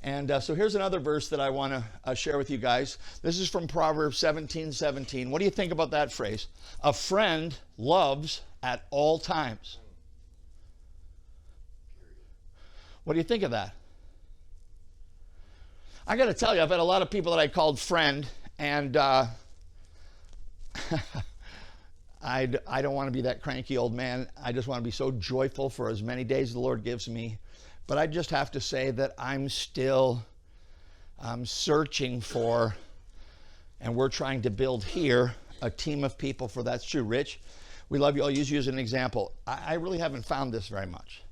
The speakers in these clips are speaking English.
And so here's another verse that I want to share with you guys. This is from Proverbs 17:17. What do you think about that phrase? A friend loves at all times. What do you think of that? I got to tell you, I've had a lot of people that I called friend, and I don't want to be that cranky old man. I just want to be so joyful for as many days the Lord gives me. But I just have to say that I'm still searching for, and we're trying to build here, a team of people for that's true. Rich, we love you. I'll use you as an example. I really haven't found this very much,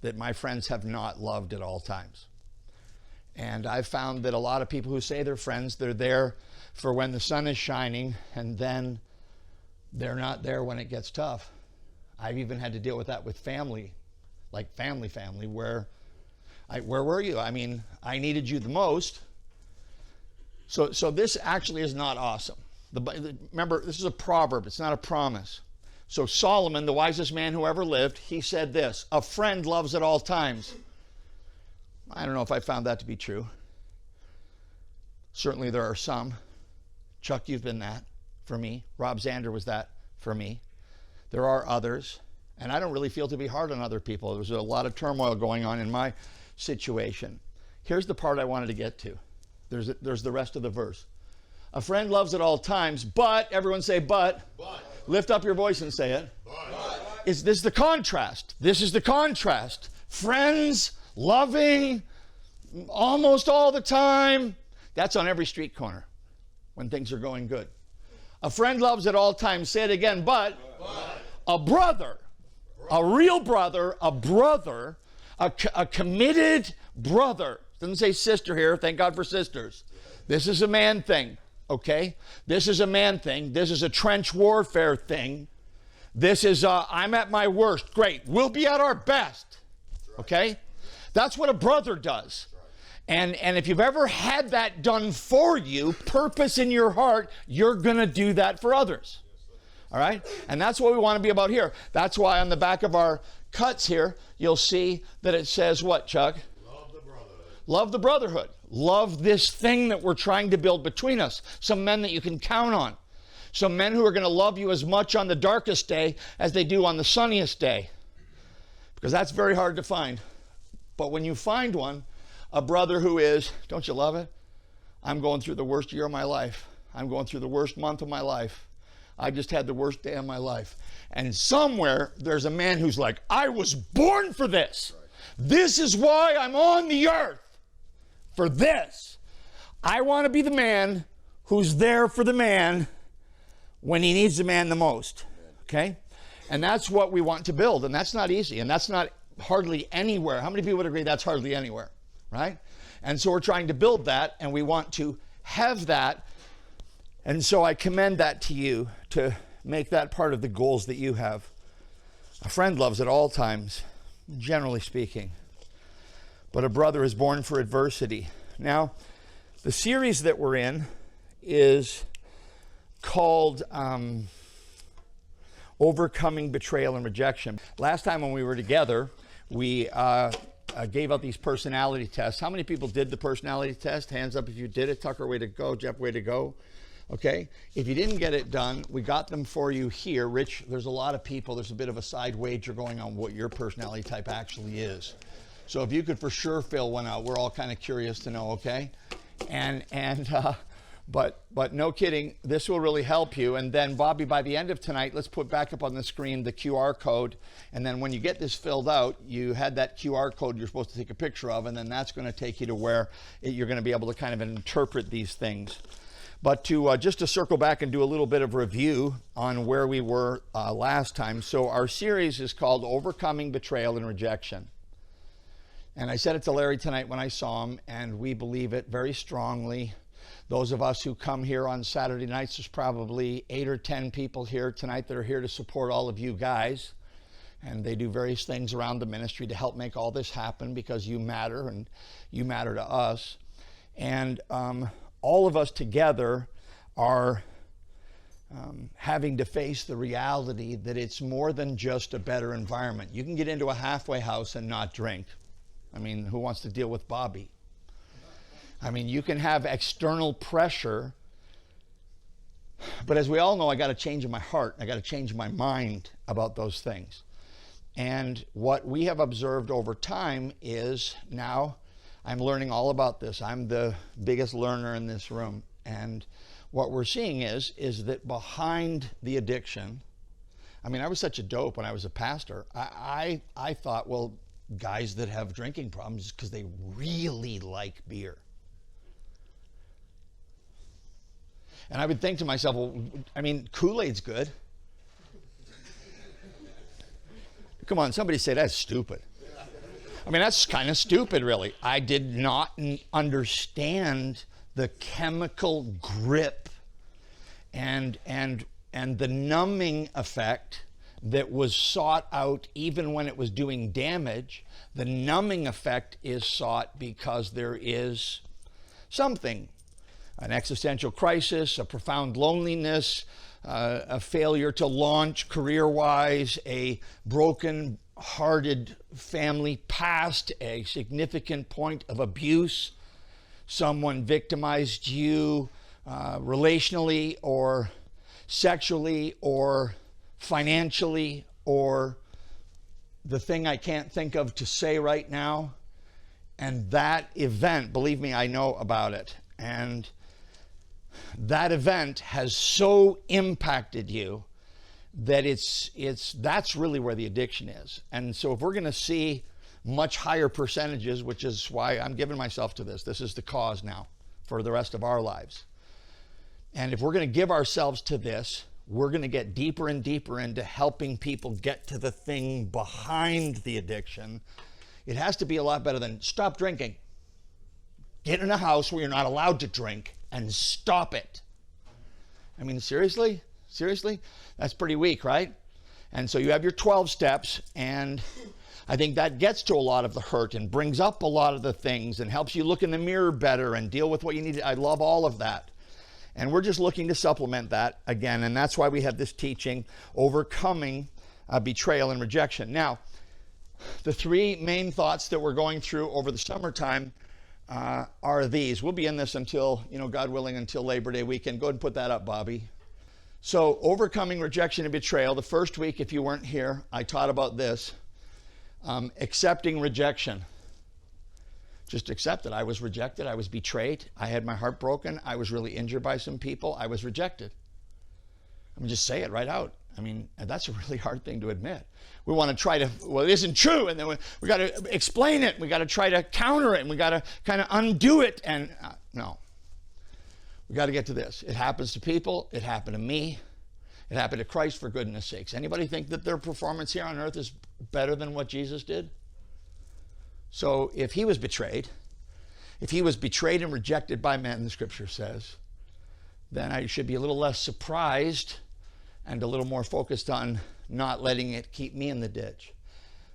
that my friends have not loved at all times. And I've found that a lot of people who say they're friends, they're there for when the sun is shining, and then they're not there when it gets tough. I've even had to deal with that with family, like family, where were you? I mean, I needed you the most. So this actually is not awesome. Remember, this is a proverb. It's not a promise. So Solomon, the wisest man who ever lived, he said this: a friend loves at all times. I don't know if I found that to be true. Certainly there are some. Chuck, you've been that for me. Rob Zander was that for me. There are others. And I don't really feel to be hard on other people. There's a lot of turmoil going on in my situation. Here's the part I wanted to get to. There's the rest of the verse. A friend loves at all times, but, everyone say but. Lift up your voice and say it. This is the contrast. This is the contrast. Friends, loving, almost all the time. That's on every street corner when things are going good. A friend loves at all times. Say it again, but. A brother. A real brother, a committed brother. Doesn't say sister here. Thank God for sisters. This is a man thing, okay? This is a man thing. This is a trench warfare thing. This is, I'm at my worst. Great. We'll be at our best, okay? That's what a brother does. And if you've ever had that done for you, purpose in your heart, you're going to do that for others. All right? And that's what we want to be about here. That's why on the back of our cuts here, you'll see that it says what, Chuck? Love the brotherhood. Love the brotherhood. Love this thing that we're trying to build between us. Some men that you can count on. Some men who are going to love you as much on the darkest day as they do on the sunniest day. Because that's very hard to find. But when you find one, a brother who is, don't you love it? I'm going through the worst year of my life. I'm going through the worst month of my life. I just had the worst day of my life. And somewhere there's a man who's like, I was born for this. This is why I'm on the earth. For this. I want to be the man who's there for the man when he needs the man the most. Okay? And that's what we want to build. And that's not easy. And that's not hardly anywhere. How many people would agree that's hardly anywhere? Right? And so we're trying to build that, and we want to have that. And so I commend that to you, to make that part of the goals that you have. A friend loves at all times, generally speaking. But a brother is born for adversity. Now, the series that we're in is called Overcoming Betrayal and Rejection. Last time when we were together, we gave out these personality tests. How many people did the personality test? Hands up if you did it. Tucker, way to go. Jeff, way to go. Okay, if you didn't get it done, we got them for you here. Rich, there's a lot of people, there's a bit of a side wager going on what your personality type actually is. So if you could for sure fill one out, we're all kind of curious to know, okay? But no kidding, this will really help you. And then Bobby, by the end of tonight, let's put back up on the screen the QR code. And then when you get this filled out, you had that QR code you're supposed to take a picture of, and then that's going to take you to where you're going to be able to kind of interpret these things. But just to circle back and do a little bit of review on where we were last time. So our series is called Overcoming Betrayal and Rejection. And I said it to Larry tonight when I saw him, and we believe it very strongly. Those of us who come here on Saturday nights, there's probably 8 or 10 people here tonight that are here to support all of you guys. And they do various things around the ministry to help make all this happen because you matter, and you matter to us. And all of us together are having to face the reality that it's more than just a better environment. You can get into a halfway house and not drink. I mean, who wants to deal with Bobby? I mean, you can have external pressure, but as we all know, I got to change in my heart. I got to change my mind about those things. And what we have observed over time is now I'm learning all about this. I'm the biggest learner in this room. And what we're seeing is that behind the addiction, I mean, I was such a dope when I was a pastor. I thought, well, guys that have drinking problems because they really like beer. And I would think to myself, well, I mean, Kool-Aid's good. Come on, somebody say that's stupid. I mean, that's kind of stupid, really. I did not understand the chemical grip and the numbing effect that was sought out even when it was doing damage. The numbing effect is sought because there is something, an existential crisis, a profound loneliness, a failure to launch career-wise, a broken-hearted family past, a significant point of abuse, someone victimized you relationally or sexually or financially, or the thing I can't think of to say right now. And that event, believe me, I know about it. And that event has so impacted you that that's really where the addiction is. And so if we're going to see much higher percentages, which is why I'm giving myself to this is the cause now for the rest of our lives. And if we're going to give ourselves to this, we're going to get deeper and deeper into helping people get to the thing behind the addiction. It has to be a lot better than stop drinking. Get in a house where you're not allowed to drink and stop it. I mean, seriously? Seriously? That's pretty weak, right? And so you have your 12 steps, and I think that gets to a lot of the hurt and brings up a lot of the things and helps you look in the mirror better and deal with what you need. I love all of that. And we're just looking to supplement that again, and that's why we have this teaching, Overcoming Betrayal and Rejection. Now, the three main thoughts that we're going through over the summertime are these. We'll be in this until, God willing, until Labor Day weekend. Go ahead and put that up, Bobby. So, overcoming rejection and betrayal. The first week, if you weren't here, I taught about this. Accepting rejection. Just accept it. I was rejected. I was betrayed. I had my heart broken. I was really injured by some people. I was rejected. I mean, just say it right out. I mean, that's a really hard thing to admit. We want to try to, well, it isn't true, and then we got to explain it. We got to try to counter it, and we got to kind of undo it. And no, we got to get to this. It happens to people. It happened to me. It happened to Christ, for goodness sakes. Anybody think that their performance here on earth is better than what Jesus did? So if he was betrayed and rejected by men, the scripture says, then I should be a little less surprised and a little more focused on not letting it keep me in the ditch.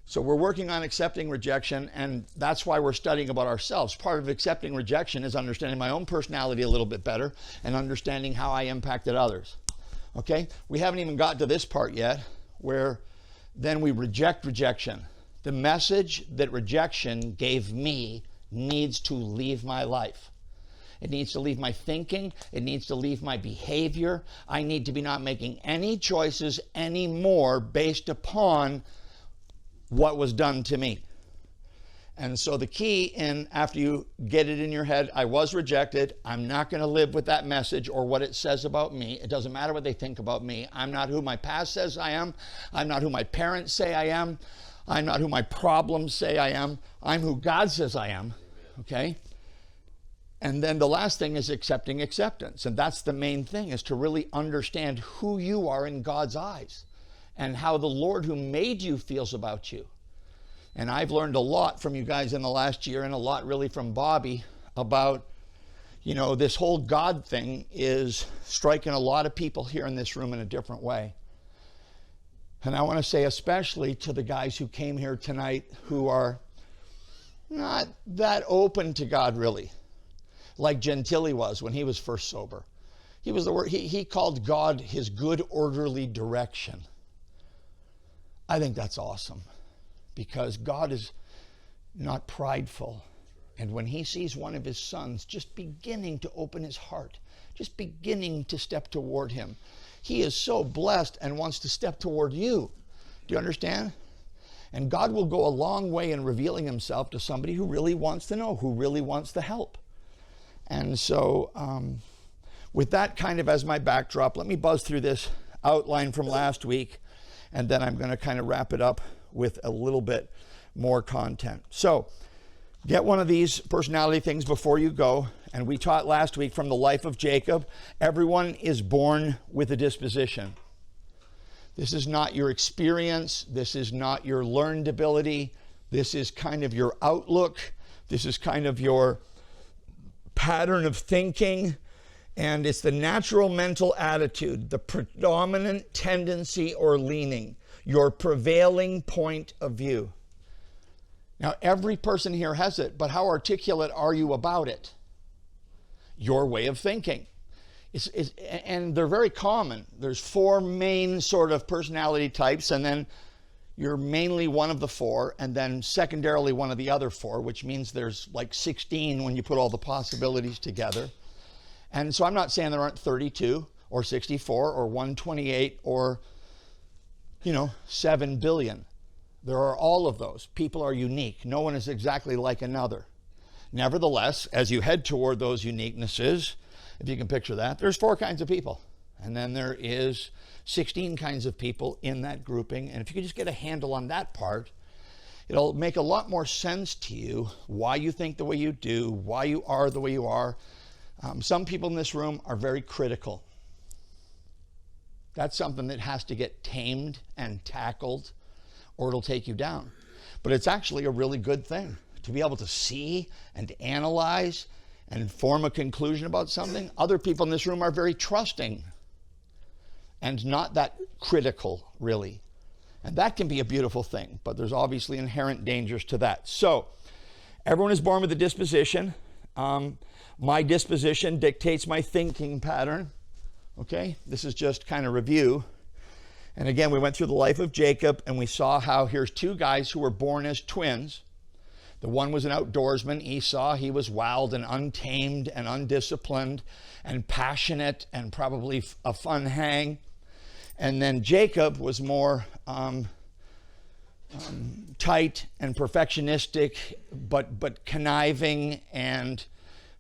So we're working on accepting rejection, and that's why we're studying about ourselves. Part of accepting rejection is understanding my own personality a little bit better and understanding how I impacted others. Okay? We haven't even got to this part yet, where then we reject rejection. The message that rejection gave me needs to leave my life. It needs to leave my thinking. It needs to leave my behavior. I need to be not making any choices anymore based upon what was done to me. And so the key after you get it in your head, I was rejected. I'm not going to live with that message or what it says about me. It doesn't matter what they think about me. I'm not who my past says I am. I'm not who my parents say I am. I'm not who my problems say I am. I'm who God says I am, okay? And then the last thing is accepting acceptance. And that's the main thing, is to really understand who you are in God's eyes and how the Lord who made you feels about you. And I've learned a lot from you guys in the last year, and a lot really from Bobby, about, this whole God thing is striking a lot of people here in this room in a different way. And I want to say especially to the guys who came here tonight who are not that open to God really, like Gentili was when he was first sober. He called God his good orderly direction. I think that's awesome, because God is not prideful. And when he sees one of his sons just beginning to open his heart, just beginning to step toward him, he is so blessed and wants to step toward you. Do you understand? And God will go a long way in revealing himself to somebody who really wants to know, who really wants the help. And so with that kind of as my backdrop, let me buzz through this outline from last week, and then I'm going to kind of wrap it up with a little bit more content. So get one of these personality things before you go. And we taught last week from the life of Jacob, everyone is born with a disposition. This is not your experience. This is not your learned ability. This is kind of your outlook. This is kind of your pattern of thinking. And it's the natural mental attitude, the predominant tendency or leaning, your prevailing point of view. Now, every person here has it, but how articulate are you about it? Your way of thinking. And they're very common. There's 4 main sort of personality types, and then you're mainly one of the 4, and then secondarily one of the other 4, which means there's like 16 when you put all the possibilities together. And so I'm not saying there aren't 32 or 64 or 128 or, 7 billion. There are all of those. People are unique. No one is exactly like another. Nevertheless, as you head toward those uniquenesses, if you can picture that, there's 4 kinds of people. And then there is 16 kinds of people in that grouping. And if you could just get a handle on that part, it'll make a lot more sense to you why you think the way you do, why you are the way you are. Some people in this room are very critical. That's something that has to get tamed and tackled, or it'll take you down. But it's actually a really good thing to be able to see and analyze and form a conclusion about something. Other people in this room are very trusting and not that critical, really. And that can be a beautiful thing, but there's obviously inherent dangers to that. So, everyone is born with a disposition. My disposition dictates my thinking pattern. Okay, this is just kind of review. And again, we went through the life of Jacob, and we saw how here's 2 guys who were born as twins. The one was an outdoorsman, Esau. He was wild and untamed and undisciplined and passionate and probably a fun hang. And then Jacob was more tight and perfectionistic, but conniving, and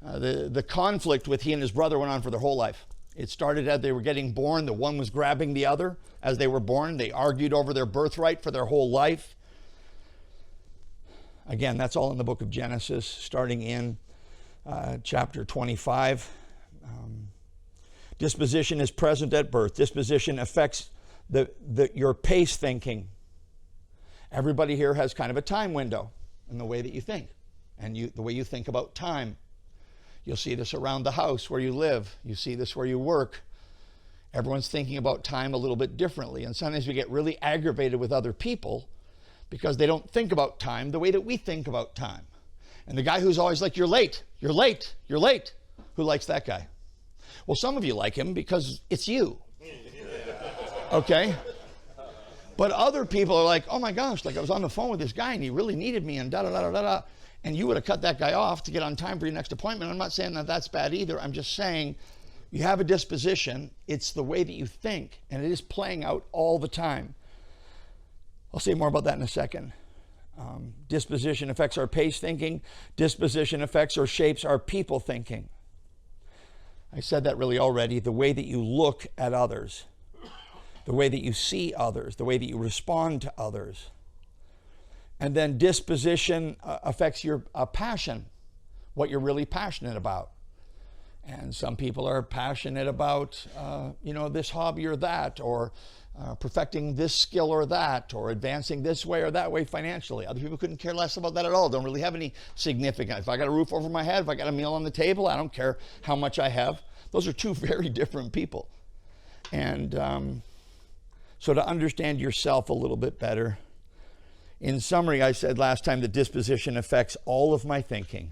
the conflict with he and his brother went on for their whole life. It started as they were getting born. The one was grabbing the other as they were born. They argued over their birthright for their whole life. Again, that's all in the book of Genesis, starting in chapter 25. Disposition is present at birth. Disposition affects your pace thinking. Everybody here has kind of a time window in the way that you think, and the way you think about time. You'll see this around the house where you live. You see this where you work. Everyone's thinking about time a little bit differently. And sometimes we get really aggravated with other people because they don't think about time the way that we think about time. And the guy who's always like, you're late, you're late, you're late. Who likes that guy? Well, some of you like him because it's you. Okay? But other people are like, oh my gosh, like I was on the phone with this guy and he really needed me and da-da-da-da-da. And you would have cut that guy off to get on time for your next appointment. I'm not saying that that's bad either. I'm just saying you have a disposition. It's the way that you think, and it is playing out all the time. I'll say more about that in a second. Disposition affects our pace thinking. Disposition affects or shapes our people thinking. I said that really already. The way that you look at others, the way that you see others, the way that you respond to others. And then disposition affects your passion, what you're really passionate about. And some people are passionate about, this hobby or that, or perfecting this skill or that, or advancing this way or that way financially. Other people couldn't care less about that at all. Don't really have any significance. If I got a roof over my head, if I got a meal on the table, I don't care how much I have. Those are 2 very different people. And so to understand yourself a little bit better, in summary, I said last time that disposition affects all of my thinking.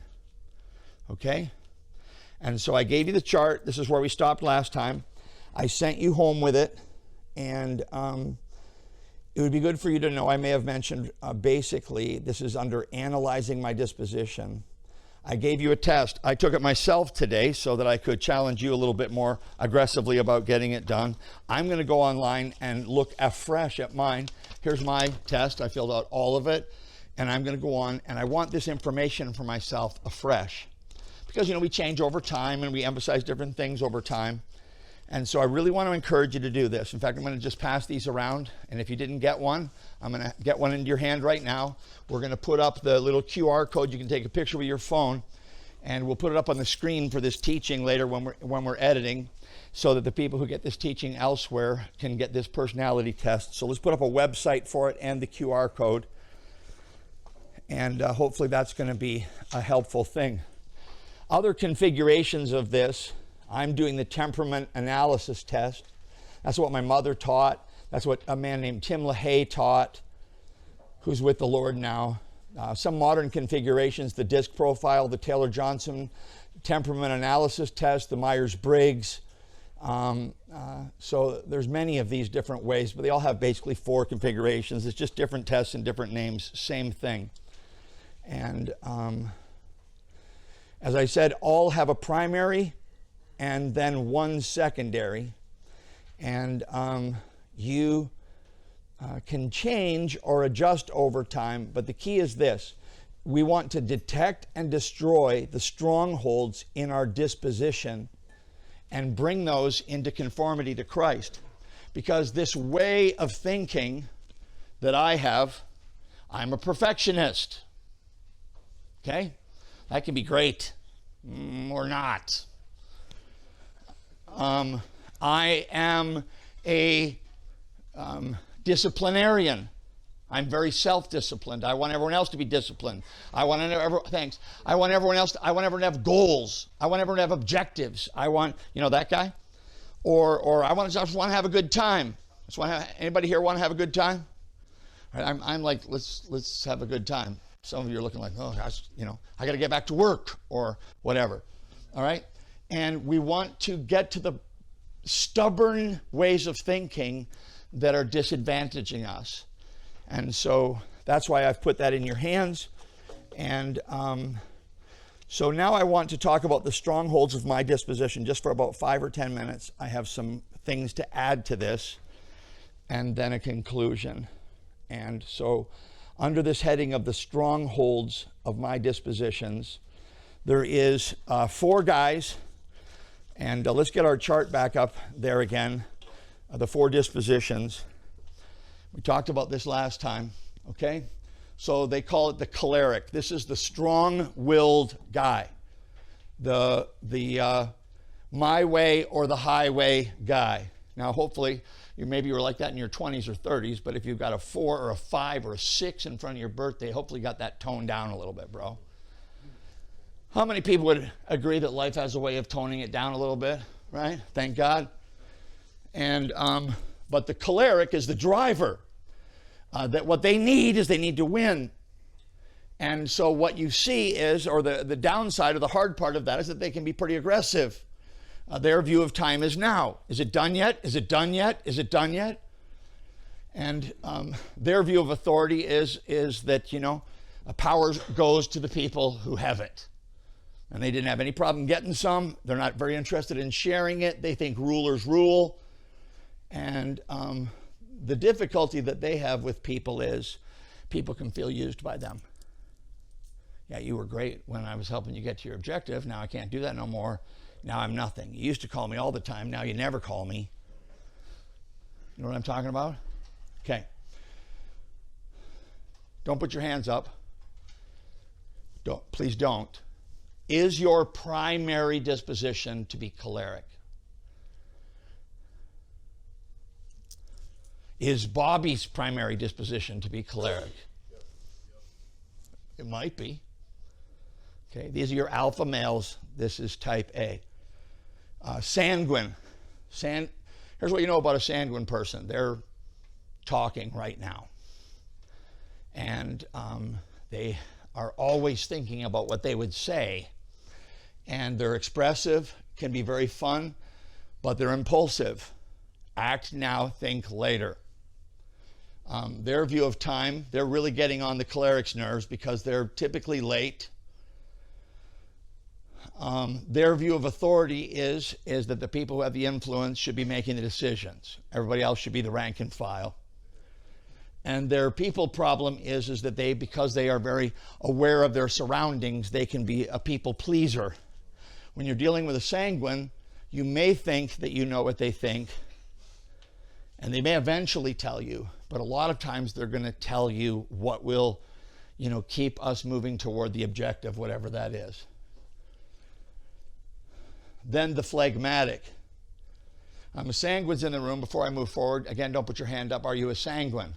Okay? And so I gave you the chart. This is where we stopped last time. I sent you home with it. And it would be good for you to know, I may have mentioned basically, this is under analyzing my disposition. I gave you a test. I took it myself today so that I could challenge you a little bit more aggressively about getting it done. I'm going to go online and look afresh at mine. Here's my test. I filled out all of it, and I'm going to go on, and I want this information for myself afresh. Because, we change over time, and we emphasize different things over time. And so I really want to encourage you to do this. In fact, I'm going to just pass these around. And if you didn't get one, I'm going to get one into your hand right now. We're going to put up the little QR code. You can take a picture with your phone. And we'll put it up on the screen for this teaching later when we're editing, so that the people who get this teaching elsewhere can get this personality test. So let's put up a website for it and the QR code. And hopefully that's going to be a helpful thing. Other configurations of this, I'm doing the temperament analysis test. That's what my mother taught. That's what a man named Tim LaHaye taught, who's with the Lord now. Some modern configurations, the DISC profile, the Taylor-Johnson temperament analysis test, the Myers-Briggs. So there's many of these different ways, but they all have basically 4 configurations. It's just different tests and different names, same thing. And as I said, all have a primary and then one secondary, and you can change or adjust over time, but the key is this: we want to detect and destroy the strongholds in our disposition and bring those into conformity to Christ. Because this way of thinking that I have, I'm a perfectionist. Okay? That can be great or not. I am a disciplinarian. I'm very self-disciplined. I want everyone else to be disciplined. I want everyone to have goals. I want everyone to have objectives. I want, that guy. Or I just want to have a good time. Anybody here want to have a good time? Right, I'm like, let's have a good time. Some of you are looking like, oh gosh, I got to get back to work or whatever. All right? And we want to get to the stubborn ways of thinking that are disadvantaging us. And so that's why I've put that in your hands. And so now I want to talk about the strongholds of my disposition just for about 5 or 10 minutes. I have some things to add to this and then a conclusion. And so under this heading of the strongholds of my dispositions, there is 4 guys. And let's get our chart back up there again, the 4 dispositions. We talked about this last time, okay? So they call it the choleric. This is the strong-willed guy, the my way or the highway guy. Now, hopefully, maybe you were like that in your 20s or 30s, but if you've got a 4 or a 5 or a 6 in front of your birthday, hopefully you got that toned down a little bit, bro. How many people would agree that life has a way of toning it down a little bit, right? Thank God. And but the choleric is the driver. That what they need is they need to win. And so what you see is, or the downside or the hard part of that is that they can be pretty aggressive. Their view of time is now. Is it done yet? Is it done yet? Is it done yet? And their view of authority is that, power goes to the people who have it. And they didn't have any problem getting some. They're not very interested in sharing it. They think rulers rule. And the difficulty that they have with people is people can feel used by them. Yeah, you were great when I was helping you get to your objective. Now I can't do that no more. Now I'm nothing. You used to call me all the time. Now you never call me. You know what I'm talking about? Okay. Don't put your hands up. Please don't. Is your primary disposition to be choleric? Is Bobby's primary disposition to be choleric? It might be. Okay, these are your alpha males. This is type A. Sanguine. Here's what you know about a sanguine person. They're talking right now. And they are always thinking about what they would say. And they're expressive, can be very fun, but they're impulsive. Act now, think later. Their view of time, they're really getting on the choleric's nerves because they're typically late. Their view of authority is that the people who have the influence should be making the decisions. Everybody else should be the rank and file. And their people problem is that they, because they are very aware of their surroundings, they can be a people pleaser. When you're dealing with a sanguine, you may think that you know what they think, and they may eventually tell you, but a lot of times they're going to tell you what will, keep us moving toward the objective, whatever that is. Then the phlegmatic. A sanguine's in the room. Before I move forward, again, don't put your hand up. Are you a sanguine?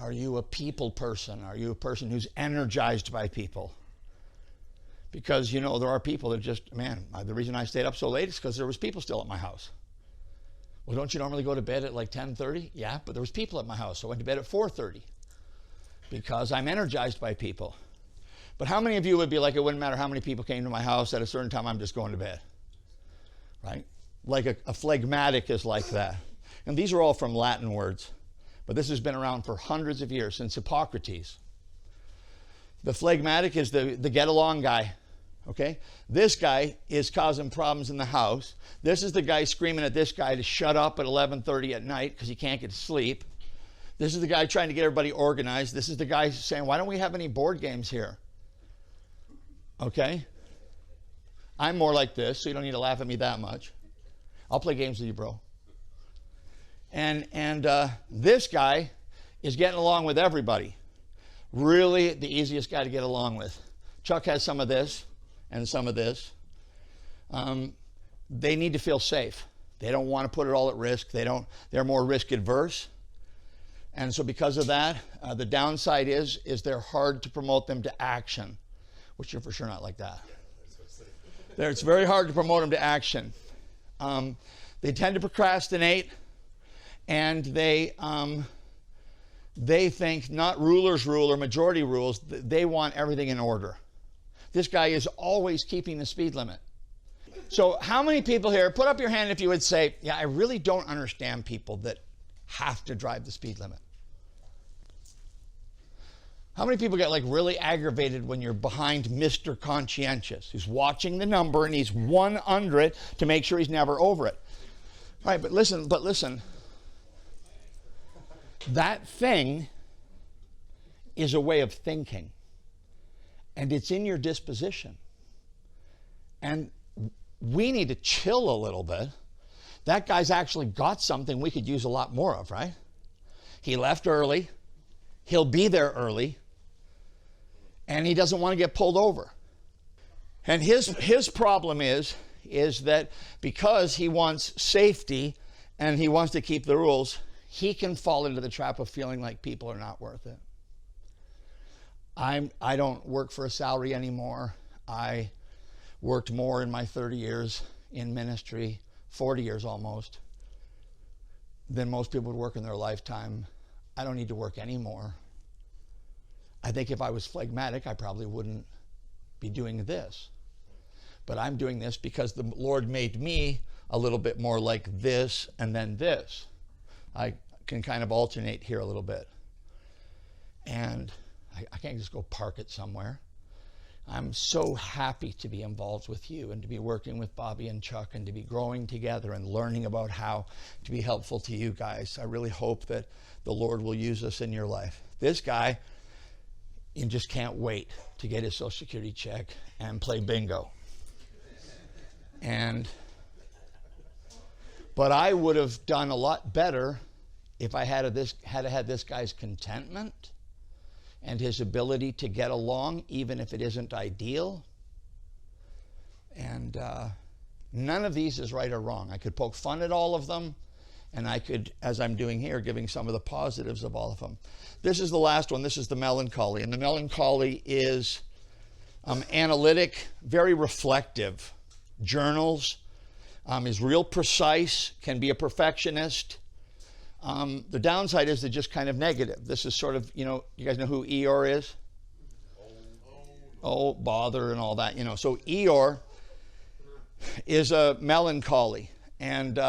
Are you a people person? Are you a person who's energized by people? Because, there are people that just, the reason I stayed up so late is because there was people still at my house. Well, don't you normally go to bed at like 10:30? Yeah, but there was people at my house, so I went to bed at 4:30 because I'm energized by people. But how many of you would be like, it wouldn't matter how many people came to my house, at a certain time I'm just going to bed, right? Like a phlegmatic is like that. And these are all from Latin words. But this has been around for hundreds of years, since Hippocrates. The phlegmatic is the get-along guy, okay? This guy is causing problems in the house. This is the guy screaming at this guy to shut up at 11:30 at night because he can't get to sleep. This is the guy trying to get everybody organized. This is the guy saying, why don't we have any board games here? Okay? I'm more like this, so you don't need to laugh at me that much. I'll play games with you, bro. And this guy is getting along with everybody. Really the easiest guy to get along with. Chuck has some of this and some of this. They need to feel safe. They don't want to put it all at risk. They're more risk adverse. And so because of that, the downside is they're hard to promote them to action, which you're for sure not like that. It's very hard to promote them to action. They tend to procrastinate. And they think not rulers rule or majority rules. They want everything in order. This guy is always keeping the speed limit. So how many people here, put up your hand if you would say, yeah, I really don't understand people that have to drive the speed limit. How many people get like really aggravated when you're behind Mr. Conscientious, who's watching the number and he's 1 under it to make sure he's never over it? All right, but listen. That thing is a way of thinking, and it's in your disposition. And we need to chill a little bit. That guy's actually got something we could use a lot more of, right? He left early. He'll be there early. And he doesn't want to get pulled over. And his problem is that because he wants safety and he wants to keep the rules, he can fall into the trap of feeling like people are not worth it. I don't work for a salary anymore. I worked more in my 30 years in ministry, 40 years almost, than most people would work in their lifetime. I don't need to work anymore. I think if I was phlegmatic, I probably wouldn't be doing this. But I'm doing this because the Lord made me a little bit more like this and then this. I can kind of alternate here a little bit. And I can't just go park it somewhere. I'm so happy to be involved with you and to be working with Bobby and Chuck and to be growing together and learning about how to be helpful to you guys. I really hope that the Lord will use us in your life. This guy, you just can't wait to get his Social Security check and play bingo. But I would have done a lot better if I had had this guy's contentment and his ability to get along, even if it isn't ideal. And none of these is right or wrong. I could poke fun at all of them, and I could, as I'm doing here, giving some of the positives of all of them. This is the last one. This is the melancholy. And the melancholy is analytic, very reflective. Journals, is real precise, can be a perfectionist. The downside is they're just kind of negative. This is sort of, you guys know who Eeyore is? Oh, bother and all that, So Eeyore is a melancholy, and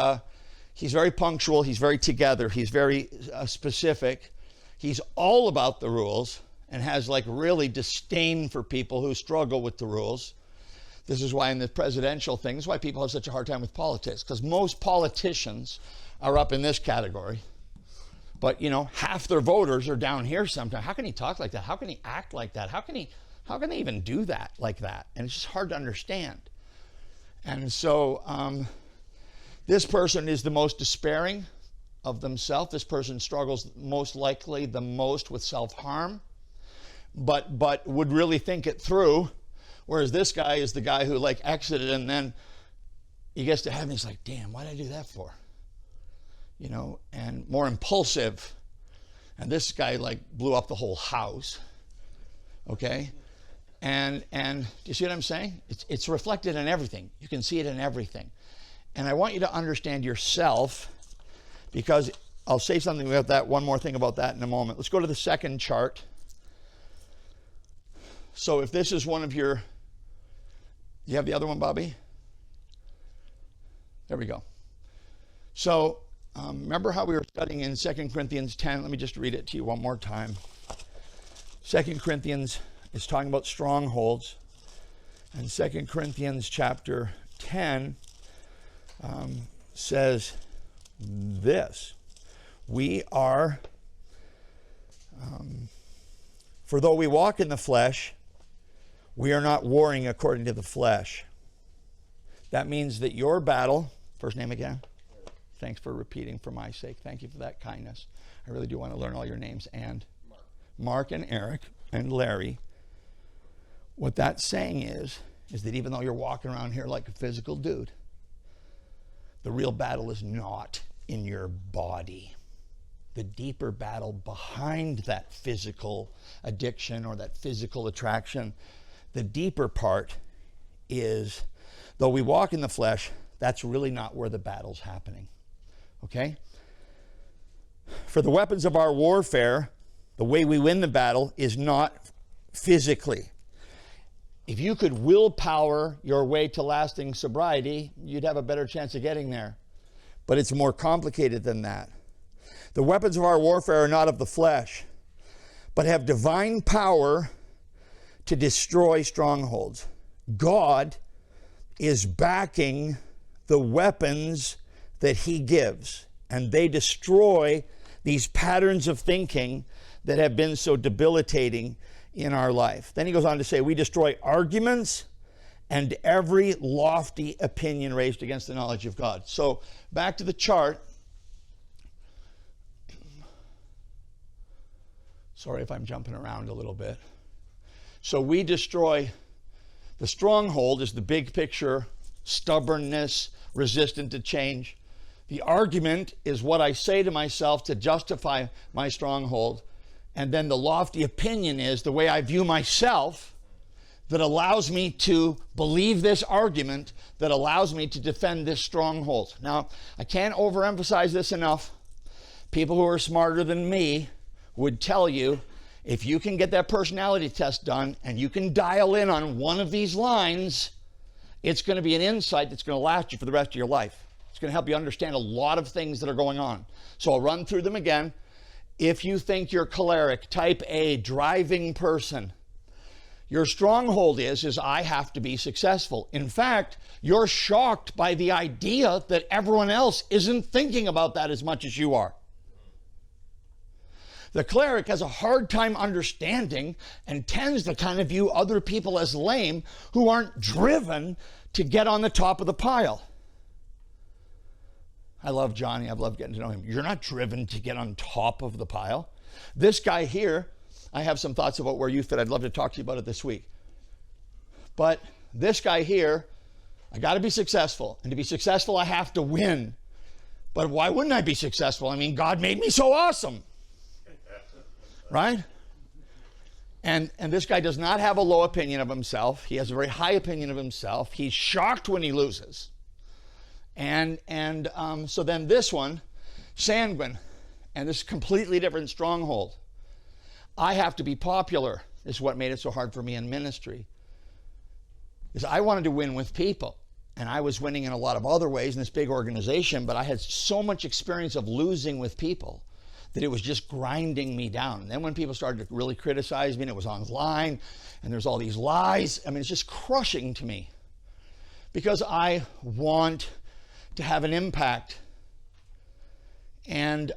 he's very punctual, he's very together, he's very specific. He's all about the rules and has like really disdain for people who struggle with the rules. This is why in the presidential thing, this is why people have such a hard time with politics, because most politicians are up in this category. But, you know, half their voters are down here sometimes. How can he talk like that? How can he act like that? How can they even do that like that? And it's just hard to understand. And so this person is the most despairing of themselves. This person struggles most likely the most with self-harm, but would really think it through. Whereas this guy is the guy who like exited, and then he gets to heaven, he's like, damn, why did I do that for? You know, and more impulsive. And this guy like blew up the whole house. Okay? And do you see what I'm saying? It's reflected in everything. You can see it in everything. And I want you to understand yourself, because I'll say something about that, one more thing about that in a moment. Let's go to the second chart. So if this is one of your, you have the other one, Bobby? There we go. So remember how we were studying in 2 Corinthians 10? Let me just read it to you one more time. 2 Corinthians is talking about strongholds. And 2 Corinthians chapter 10 says this. We are, for though we walk in the flesh, we are not warring according to the flesh. That means that your battle, first name again? Thanks for repeating for my sake. Thank you for that kindness. I really do want to learn all your names. And Mark and Eric and Larry. What that's saying is that even though you're walking around here like a physical dude, the real battle is not in your body. The deeper battle behind that physical addiction or that physical attraction, the deeper part is, though we walk in the flesh, that's really not where the battle's happening. Okay? For the weapons of our warfare, the way we win the battle is not physically. If you could willpower your way to lasting sobriety, you'd have a better chance of getting there. But it's more complicated than that. The weapons of our warfare are not of the flesh, but have divine power to destroy strongholds. God is backing the weapons that he gives, and they destroy these patterns of thinking that have been so debilitating in our life. Then he goes on to say, we destroy arguments and every lofty opinion raised against the knowledge of God. So back to the chart. Sorry if I'm jumping around a little bit. So we destroy, the stronghold is the big picture, stubbornness, resistant to change. The argument is what I say to myself to justify my stronghold. And then the lofty opinion is the way I view myself that allows me to believe this argument, that allows me to defend this stronghold. Now, I can't overemphasize this enough. People who are smarter than me would tell you, if you can get that personality test done and you can dial in on one of these lines, it's going to be an insight that's going to last you for the rest of your life. It's going to help you understand a lot of things that are going on. So I'll run through them again. If you think you're choleric, type A, driving person, your stronghold is I have to be successful. In fact, you're shocked by the idea that everyone else isn't thinking about that as much as you are. The cleric has a hard time understanding and tends to kind of view other people as lame who aren't driven to get on the top of the pile. I love Johnny. I've loved getting to know him. You're not driven to get on top of the pile. This guy here, I have some thoughts about where you fit. I'd love to talk to you about it this week. But this guy here, I got to be successful. And to be successful, I have to win. But why wouldn't I be successful? I mean, God made me so awesome. Right? And this guy does not have a low opinion of himself. He has a very high opinion of himself. He's shocked when he loses. And so then this one, sanguine, and this completely different stronghold. I have to be popular is what made it so hard for me in ministry. Because I wanted to win with people. And I was winning in a lot of other ways in this big organization, but I had so much experience of losing with people that it was just grinding me down. And then when people started to really criticize me, and it was online, and there's all these lies, I mean, it's just crushing to me. because I want to have an impact. And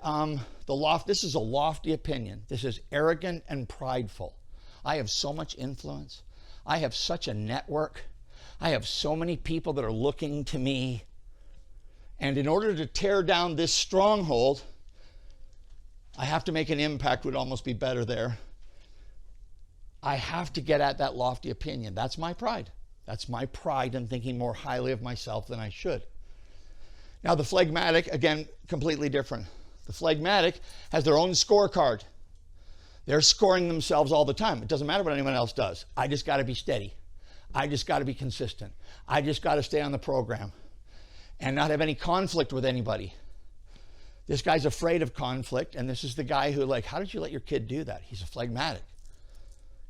this is a lofty opinion. This is arrogant and prideful. I have so much influence. I have such a network. I have so many people that are looking to me. And in order to tear down this stronghold, I have to make an impact, would almost be better there. I have to get at that lofty opinion. That's my pride. That's my pride in thinking more highly of myself than I should. Now, the phlegmatic, again, completely different. The phlegmatic has their own scorecard. They're scoring themselves all the time. It doesn't matter what anyone else does. I just got to be steady. I just got to be consistent. I just got to stay on the program and not have any conflict with anybody. This guy's afraid of conflict, and this is the guy who, like, how did you let your kid do that? He's a phlegmatic.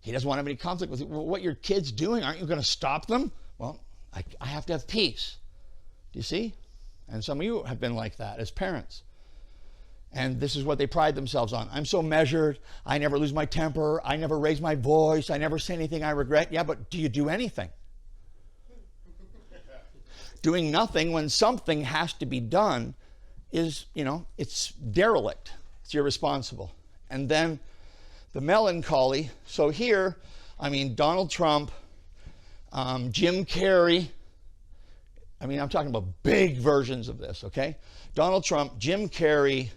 He doesn't want to have any conflict with you. Well, what your kid's doing, aren't you going to stop them? Well, I have to have peace. Do you see? And some of you have been like that as parents. And this is what they pride themselves on. I'm so measured. I never lose my temper. I never raise my voice. I never say anything I regret. Yeah, but do you do anything? Doing nothing when something has to be done is, it's derelict. It's irresponsible. And then the melancholy. So here, Donald Trump, Jim Carrey. I'm talking about big versions of this, okay? Donald Trump, Jim Carrey,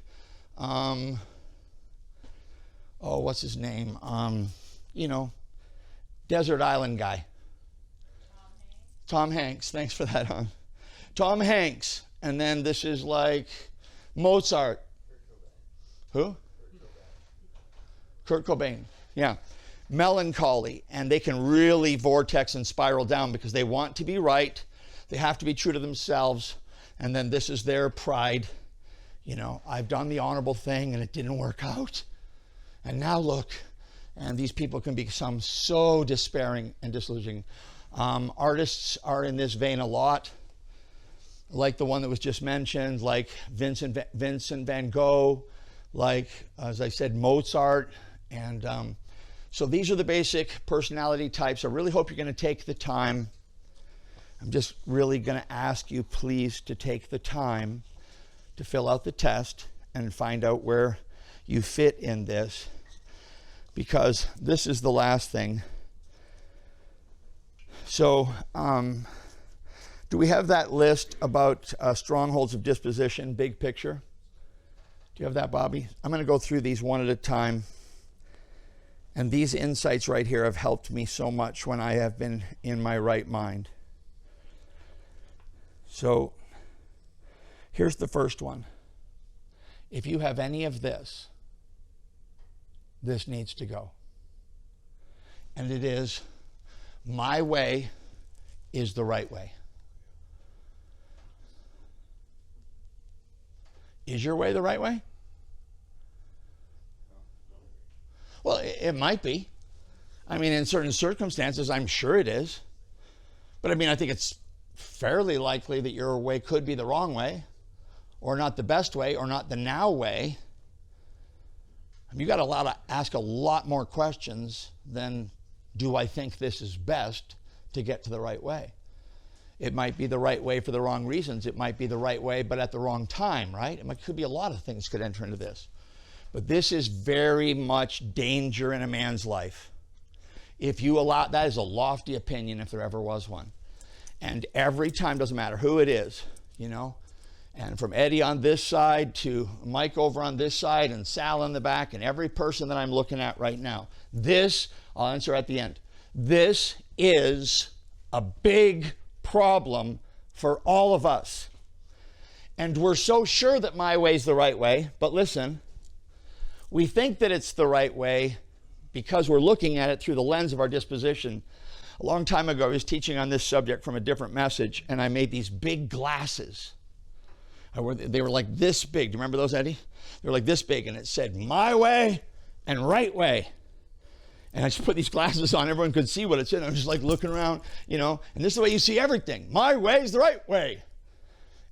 what's his name? Desert Island guy. Tom Hanks. Thanks for that, hon. Tom Hanks. And then this is like Mozart. Who? Kurt Cobain. Yeah. Melancholy. And they can really vortex and spiral down because they want to be right. They have to be true to themselves. And then this is their pride. I've done the honorable thing and it didn't work out. And now look. And these people can become so despairing and disillusioning. Artists are in this vein a lot. Like the one that was just mentioned, like Vincent van Gogh, like, as I said, Mozart. And so these are the basic personality types. I really hope you're going to take the time. I'm just really going to ask you, please, to take the time to fill out the test and find out where you fit in this, because this is the last thing. So, do we have that list about strongholds of disposition, big picture? Do you have that, Bobby? I'm going to go through these one at a time. And these insights right here have helped me so much when I have been in my right mind. So, here's the first one. If you have any of this, this needs to go. And it is, my way is the right way. Is your way the right way? Well, it might be. In certain circumstances, I'm sure it is. But I think it's fairly likely that your way could be the wrong way, or not the best way, or not the now way. You got to ask a lot more questions than, do I think this is best to get to the right way? It might be the right way for the wrong reasons. It might be the right way, but at the wrong time, right? It could be a lot of things could enter into this. But this is very much danger in a man's life. If you allow, that is a lofty opinion if there ever was one. And every time, doesn't matter who it is, and from Eddie on this side to Mike over on this side and Sal in the back and every person that I'm looking at right now, this, I'll answer at the end, this is a big problem for all of us. And we're so sure that my way is the right way, but listen, we think that it's the right way because we're looking at it through the lens of our disposition. A long time ago, I was teaching on this subject from a different message, and I made these big glasses. They were like this big. Do you remember those, Eddie? They were like this big, and it said, my way and right way. And I just put these glasses on. Everyone could see what it said. I was just like looking around, and this is the way you see everything. My way is the right way.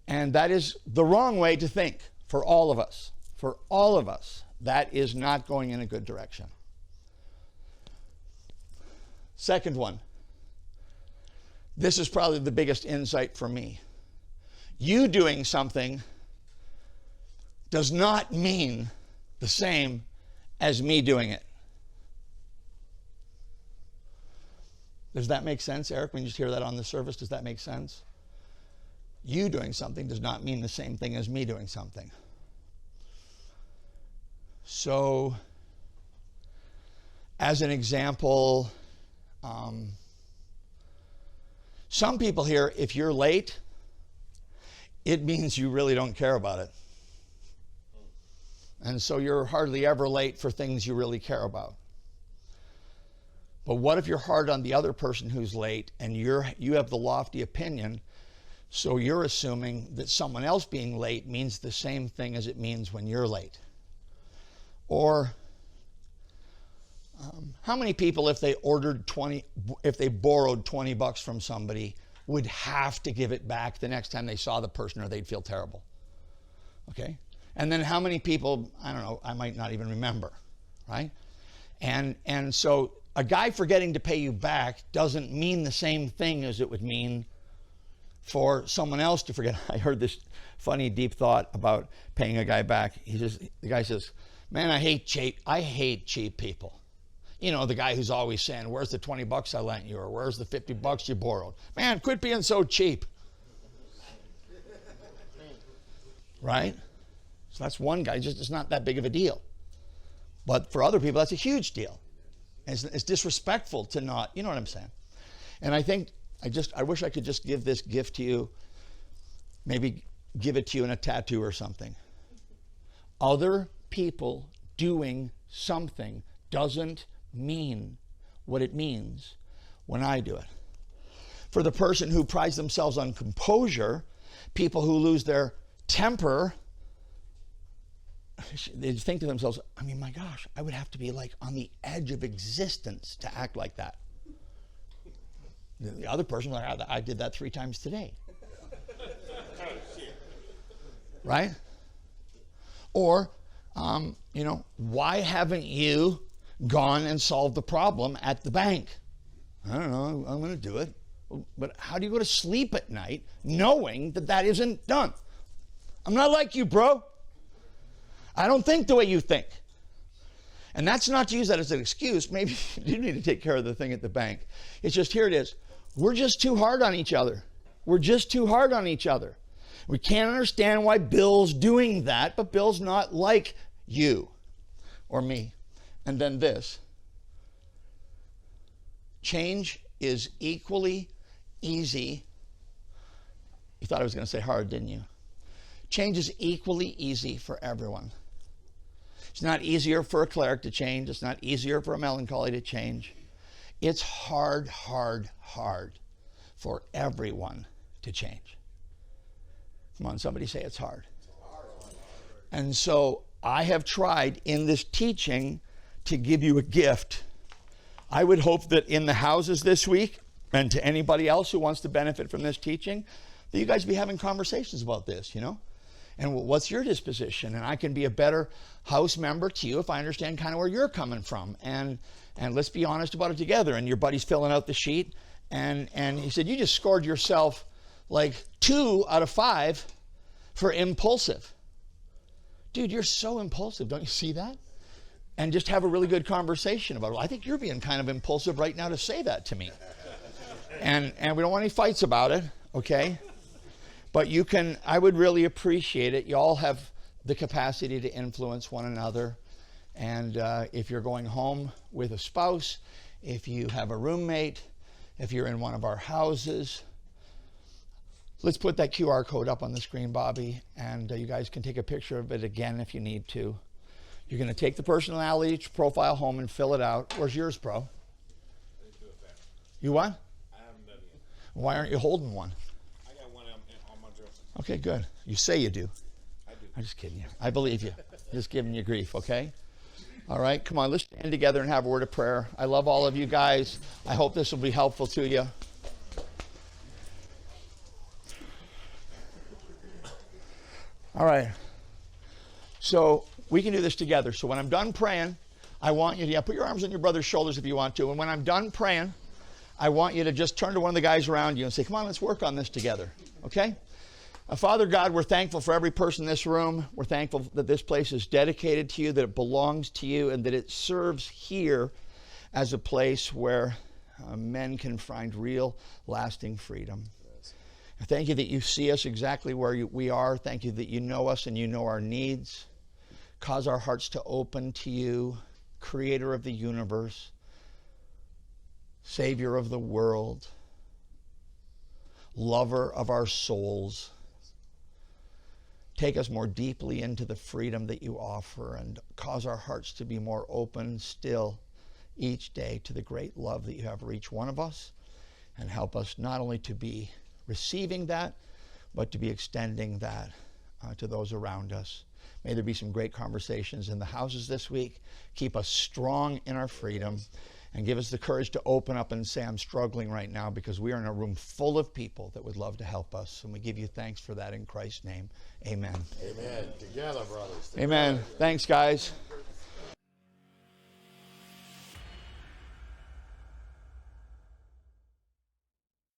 And that is the wrong way to think for all of us. For all of us, that is not going in a good direction. Second one. This is probably the biggest insight for me. You doing something does not mean the same as me doing it. Does that make sense, Eric? When you just hear that on the surface, does that make sense? You doing something does not mean the same thing as me doing something. So, as an example, some people here, if you're late, it means you really don't care about it. And so you're hardly ever late for things you really care about. But what if you're hard on the other person who's late and you have the lofty opinion, so you're assuming that someone else being late means the same thing as it means when you're late? Or how many people, if they borrowed $20 from somebody, would have to give it back the next time they saw the person, or they'd feel terrible? Okay? And then how many people, I don't know, I might not even remember, right? And so a guy forgetting to pay you back doesn't mean the same thing as it would mean for someone else to forget. I heard this funny, deep thought about paying a guy back. The guy says, man, I hate cheap people. You know, the guy who's always saying, where's the $20 I lent you? Or where's the $50 you borrowed? Man, quit being so cheap. Right? So that's one guy. It's not that big of a deal. But for other people, that's a huge deal. It's disrespectful to not, you know what I'm saying? And I think, I wish I could just give this gift to you, maybe give it to you in a tattoo or something. Other people doing something doesn't mean what it means when I do it. For the person who prides themselves on composure, people who lose their temper, they think to themselves, I mean, my gosh, I would have to be like on the edge of existence to act like that. The other person, like, I did that 3 times today. Right? Or, why haven't you gone and solved the problem at the bank? I don't know, I'm going to do it. But how do you go to sleep at night knowing that isn't done? I'm not like you, bro. I don't think the way you think. And that's not to use that as an excuse. Maybe you need to take care of the thing at the bank. It's just, here it is. We're just too hard on each other. We're just too hard on each other. We can't understand why Bill's doing that, but Bill's not like you or me. And then this. Change is equally easy. You thought I was going to say hard, didn't you? Change is equally easy for everyone. It's not easier for a cleric to change. It's not easier for a melancholy to change. It's hard for everyone to change. Come on, somebody say it's hard. And so I have tried in this teaching to give you a gift. I would hope that in the houses this week, and to anybody else who wants to benefit from this teaching, that you guys be having conversations about this, And what's your disposition? And I can be a better house member to you if I understand kind of where you're coming from. And let's be honest about it together. And your buddy's filling out the sheet. And he said, you just scored yourself like 2 out of 5 for impulsive. Dude, you're so impulsive. Don't you see that? And just have a really good conversation about it. Well, I think you're being kind of impulsive right now to say that to me. And we don't want any fights about it, okay? But I would really appreciate it. You all have the capacity to influence one another. And if you're going home with a spouse, if you have a roommate, if you're in one of our houses, let's put that QR code up on the screen, Bobby, and you guys can take a picture of it again if you need to. You're going to take the personality profile home and fill it out. Where's yours, bro? You what? I haven't done it yet. Why aren't you holding one? I got one on my dresser. Okay, good. You say you do. I do. I'm just kidding you. I believe you. Just giving you grief, okay? All right, come on, let's stand together and have a word of prayer. I love all of you guys. I hope this will be helpful to you. All right. So we can do this together. So when I'm done praying, I want you to put your arms on your brother's shoulders if you want to. And when I'm done praying, I want you to just turn to one of the guys around you and say, come on, let's work on this together. Okay? Father God, we're thankful for every person in this room. We're thankful that this place is dedicated to you, that it belongs to you, and that it serves here as a place where men can find real, lasting freedom. I thank you that you see us exactly where we are. Thank you that you know us and you know our needs. Cause our hearts to open to you, creator of the universe, Savior of the world, lover of our souls. Take us more deeply into the freedom that you offer and cause our hearts to be more open still each day to the great love that you have for each one of us, and help us not only to be receiving that, but to be extending that to those around us. May there be some great conversations in the houses this week. Keep us strong in our freedom and give us the courage to open up and say, I'm struggling right now, because we are in a room full of people that would love to help us. And we give you thanks for that in Christ's name. Amen. Amen. Together, brothers. Amen. Thanks, guys.